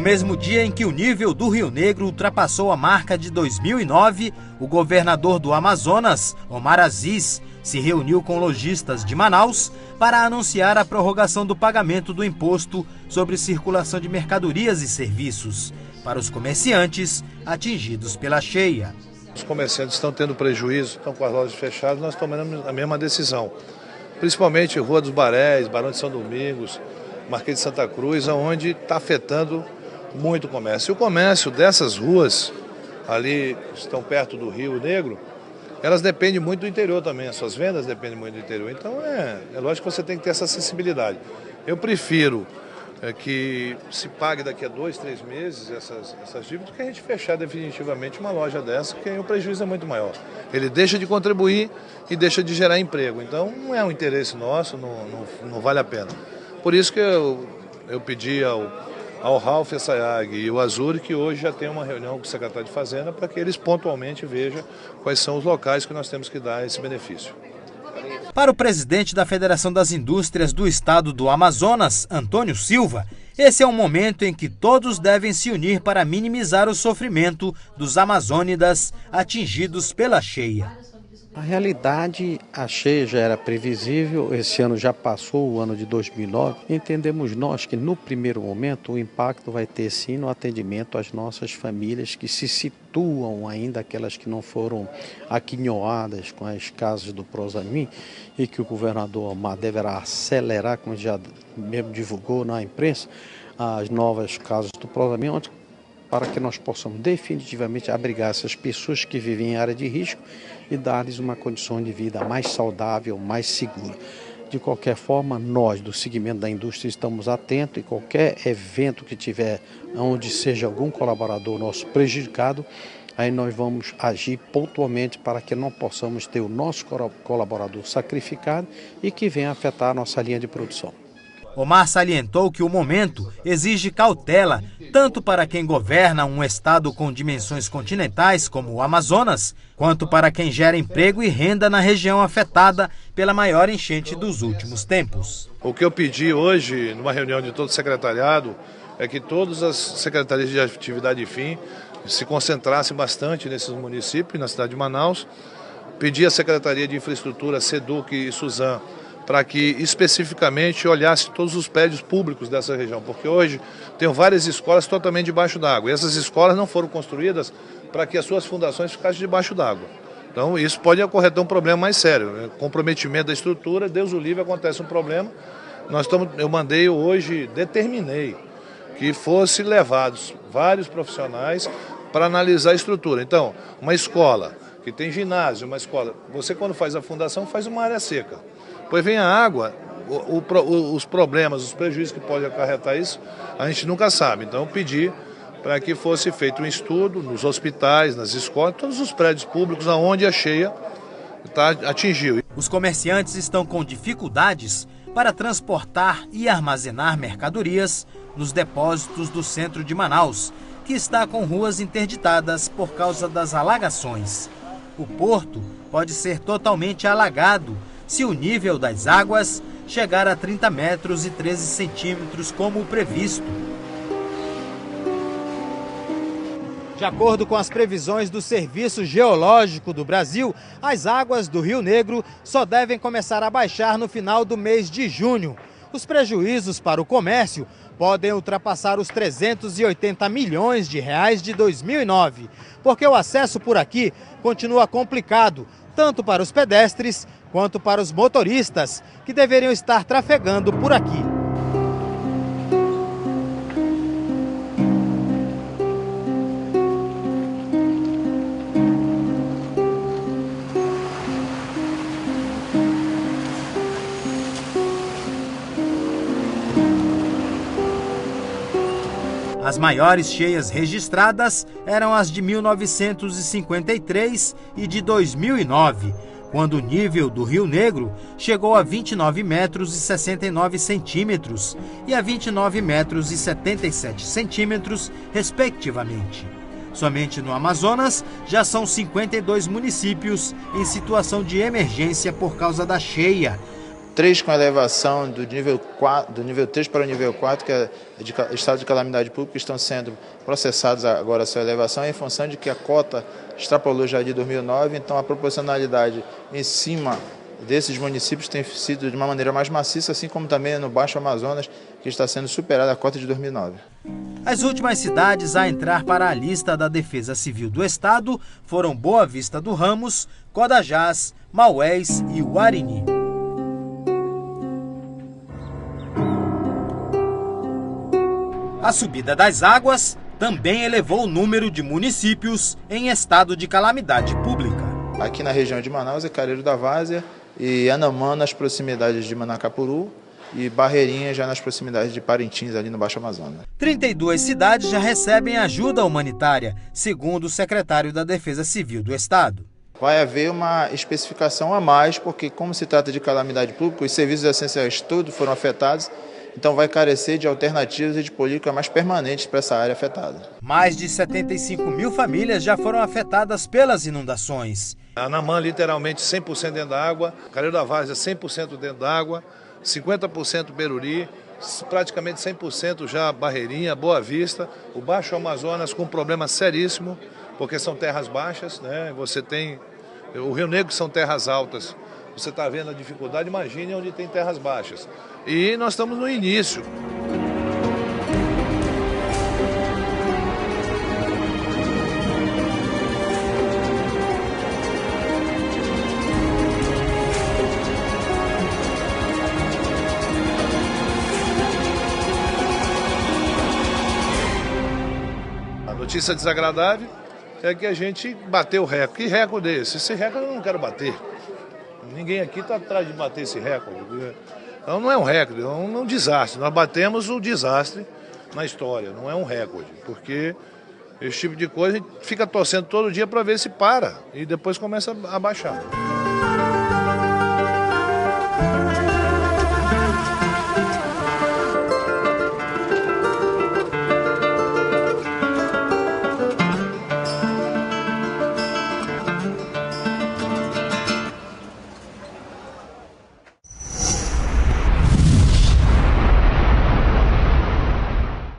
No mesmo dia em que o nível do Rio Negro ultrapassou a marca de 2009, o governador do Amazonas, Omar Aziz, se reuniu com lojistas de Manaus para anunciar a prorrogação do pagamento do imposto sobre circulação de mercadorias e serviços para os comerciantes atingidos pela cheia. Os comerciantes estão tendo prejuízo, estão com as lojas fechadas, nós tomamos a mesma decisão. Principalmente Rua dos Barés, Barão de São Domingos, Marquês de Santa Cruz, onde está afetando muito o comércio. E o comércio dessas ruas, ali que estão perto do Rio Negro, elas dependem muito do interior também, as suas vendas dependem muito do interior. Então é lógico que você tem que ter essa sensibilidade. Eu prefiro que se pague daqui a 2, 3 meses essas dívidas, que a gente fechar definitivamente uma loja dessa, porque aí o prejuízo é muito maior. Ele deixa de contribuir e deixa de gerar emprego. Então não é um interesse nosso, não vale a pena. Por isso que eu pedi ao Ralph Sayag e o Azuri que hoje já tem uma reunião com o secretário de Fazenda para que eles pontualmente vejam quais são os locais que nós temos que dar esse benefício. Para o presidente da Federação das Indústrias do Estado do Amazonas, Antônio Silva, esse é um momento em que todos devem se unir para minimizar o sofrimento dos amazônidas atingidos pela cheia. A realidade, a cheia já era previsível, esse ano já passou, o ano de 2009. Entendemos nós que no primeiro momento o impacto vai ter sim no atendimento às nossas famílias que se situam ainda, aquelas que não foram aquinhoadas com as casas do Prosamin e que o governador Omar deverá acelerar, como já mesmo divulgou na imprensa, as novas casas do Prosamin, para que nós possamos definitivamente abrigar essas pessoas que vivem em área de risco e dar-lhes uma condição de vida mais saudável, mais segura. De qualquer forma, nós do segmento da indústria estamos atentos e qualquer evento que tiver onde seja algum colaborador nosso prejudicado, aí nós vamos agir pontualmente para que não possamos ter o nosso colaborador sacrificado e que venha afetar a nossa linha de produção. Omar salientou que o momento exige cautela, tanto para quem governa um estado com dimensões continentais como o Amazonas, quanto para quem gera emprego e renda na região afetada pela maior enchente dos últimos tempos. O que eu pedi hoje, numa reunião de todo o secretariado, é que todas as secretarias de atividade fim se concentrassem bastante nesses municípios, na cidade de Manaus. Pedi à Secretaria de Infraestrutura, SEDUC e Suzan, para que especificamente olhasse todos os prédios públicos dessa região, porque hoje tem várias escolas totalmente debaixo d'água, e essas escolas não foram construídas para que as suas fundações ficassem debaixo d'água. Então isso pode ocorrer um problema mais sério, né? Comprometimento da estrutura, Deus o livre, acontece um problema. Eu mandei hoje, determinei que fossem levados vários profissionais para analisar a estrutura. Então, uma escola que tem ginásio, uma escola, você quando faz a fundação faz uma área seca. Depois vem a água, os problemas, os prejuízos que pode acarretar isso, a gente nunca sabe. Então eu pedi para que fosse feito um estudo nos hospitais, nas escolas, todos os prédios públicos onde a cheia atingiu. Os comerciantes estão com dificuldades para transportar e armazenar mercadorias nos depósitos do centro de Manaus, que está com ruas interditadas por causa das alagações. O porto pode ser totalmente alagado se o nível das águas chegar a 30 metros e 13 centímetros como previsto. De acordo com as previsões do Serviço Geológico do Brasil, as águas do Rio Negro só devem começar a baixar no final do mês de junho. Os prejuízos para o comércio podem ultrapassar os 380 milhões de reais de 2009, porque o acesso por aqui continua complicado, tanto para os pedestres quanto para os motoristas que deveriam estar trafegando por aqui. As maiores cheias registradas eram as de 1953 e de 2009, quando o nível do Rio Negro chegou a 29 metros e 69 centímetros e a 29 metros e 77 centímetros, respectivamente. Somente no Amazonas já são 52 municípios em situação de emergência por causa da cheia. 3 com elevação do nível 3 para o nível 4, que é de estado de calamidade pública, estão sendo processados agora a sua elevação, em função de que a cota extrapolou já de 2009, então a proporcionalidade em cima desses municípios tem sido de uma maneira mais maciça, assim como também no Baixo Amazonas, que está sendo superada a cota de 2009. As últimas cidades a entrar para a lista da Defesa Civil do Estado foram Boa Vista do Ramos, Codajás, Maués e Uarini. A subida das águas também elevou o número de municípios em estado de calamidade pública. Aqui na região de Manaus é Careiro da Várzea e Anamã nas proximidades de Manacapuru e Barreirinha já nas proximidades de Parintins, ali no Baixo Amazonas. 32 cidades já recebem ajuda humanitária, segundo o secretário da Defesa Civil do Estado. Vai haver uma especificação a mais, porque como se trata de calamidade pública, os serviços essenciais todos foram afetados, então vai carecer de alternativas e de políticas mais permanentes para essa área afetada. Mais de 75 mil famílias já foram afetadas pelas inundações. Anamã, literalmente 100% dentro da água, Careiro da Várzea 100% dentro da água, 50% Beruri, praticamente 100% já Barreirinha, Boa Vista, o Baixo Amazonas com um problema seríssimo, porque são terras baixas, né? Você tem o Rio Negro, são terras altas. Você está vendo a dificuldade, imagine onde tem terras baixas. E nós estamos no início. A notícia desagradável é que a gente bateu o recorde. Que recorde é esse? Esse recorde eu não quero bater. Ninguém aqui está atrás de bater esse recorde. Então não é um recorde, é um desastre. Nós batemos o desastre na história, não é um recorde. Porque esse tipo de coisa a gente fica torcendo todo dia para ver se para e depois começa a baixar.